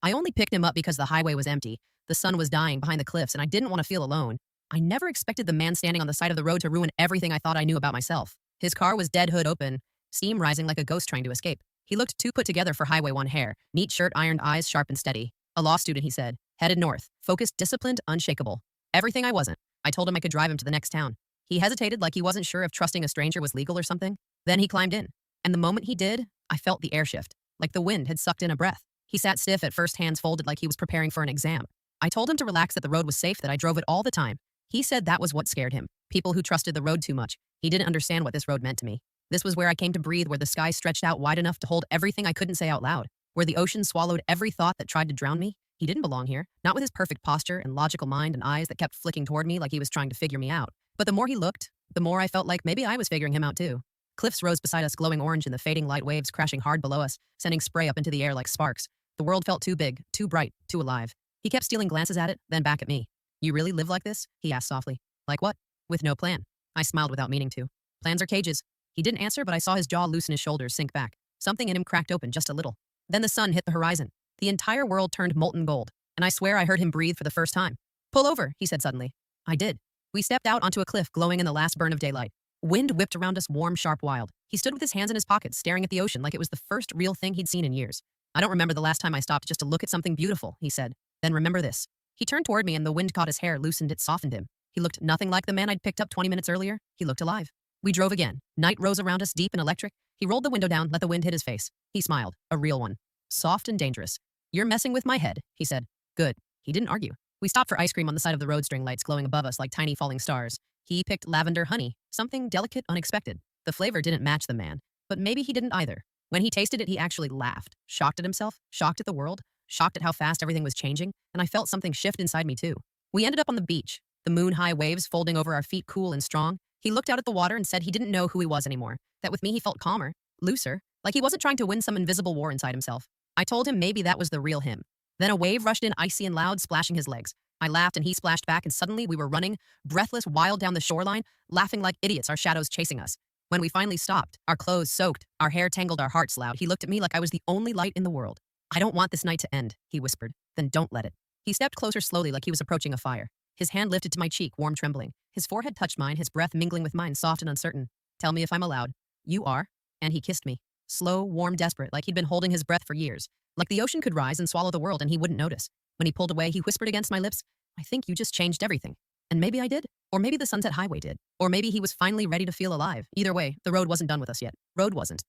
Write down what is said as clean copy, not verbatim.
I only picked him up because the highway was empty. The sun was dying behind the cliffs, and I didn't want to feel alone. I never expected the man standing on the side of the road to ruin everything I thought I knew about myself. His car was dead hood open, steam rising like a ghost trying to escape. He looked too put together for Highway 1 hair, neat shirt, ironed eyes, sharp and steady. A law student, he said, headed north, focused, disciplined, unshakable. Everything I wasn't. I told him I could drive him to the next town. He hesitated like he wasn't sure if trusting a stranger was legal or something. Then he climbed in. And the moment he did, I felt the air shift, like the wind had sucked in a breath. He sat stiff at first, hands folded like he was preparing for an exam. I told him to relax, that the road was safe, that I drove it all the time. He said that was what scared him. People who trusted the road too much. He didn't understand what this road meant to me. This was where I came to breathe, where the sky stretched out wide enough to hold everything I couldn't say out loud, where the ocean swallowed every thought that tried to drown me. He didn't belong here, not with his perfect posture and logical mind and eyes that kept flicking toward me like he was trying to figure me out. But the more he looked, the more I felt like maybe I was figuring him out too. Cliffs rose beside us, glowing orange in the fading light, waves crashing hard below us, sending spray up into the air like sparks. The world felt too big, too bright, too alive. He kept stealing glances at it, then back at me. You really live like this? He asked softly. Like what? With no plan. I smiled without meaning to. Plans are cages. He didn't answer, but I saw his jaw loosen, his shoulders sink back. Something in him cracked open just a little. Then the sun hit the horizon. The entire world turned molten gold, and I swear I heard him breathe for the first time. Pull over, he said suddenly. I did. We stepped out onto a cliff glowing in the last burn of daylight. Wind whipped around us, warm, sharp, wild. He stood with his hands in his pockets, staring at the ocean like it was the first real thing he'd seen in years. I don't remember the last time I stopped just to look at something beautiful, he said. Then remember this. He turned toward me and the wind caught his hair, loosened it, softened him. He looked nothing like the man I'd picked up 20 minutes earlier. He looked alive. We drove again. Night rose around us, deep and electric. He rolled the window down, let the wind hit his face. He smiled, a real one. Soft and dangerous. You're messing with my head, he said. Good. He didn't argue. We stopped for ice cream on the side of the road, string lights glowing above us like tiny falling stars. He picked lavender honey, something delicate, unexpected. The flavor didn't match the man, but maybe he didn't either. When he tasted it, he actually laughed, shocked at himself, shocked at the world, shocked at how fast everything was changing, and I felt something shift inside me too. We ended up on the beach, the moon-high waves folding over our feet, cool and strong. He looked out at the water and said he didn't know who he was anymore, that with me he felt calmer, looser, like he wasn't trying to win some invisible war inside himself. I told him maybe that was the real him. Then a wave rushed in, icy and loud, splashing his legs. I laughed and he splashed back, and suddenly we were running, breathless, wild down the shoreline, laughing like idiots, our shadows chasing us. When we finally stopped, our clothes soaked, our hair tangled, our hearts loud, he looked at me like I was the only light in the world. I don't want this night to end, he whispered. Then don't let it. He stepped closer slowly like he was approaching a fire. His hand lifted to my cheek, warm, trembling. His forehead touched mine, his breath mingling with mine, soft and uncertain. Tell me if I'm allowed. You are. And he kissed me. Slow, warm, desperate, like he'd been holding his breath for years. Like the ocean could rise and swallow the world and he wouldn't notice. When he pulled away, he whispered against my lips, I think you just changed everything. And maybe I did. Or maybe the Sunset Highway did. Or maybe he was finally ready to feel alive. Either way, the road wasn't done with us yet. Road wasn't.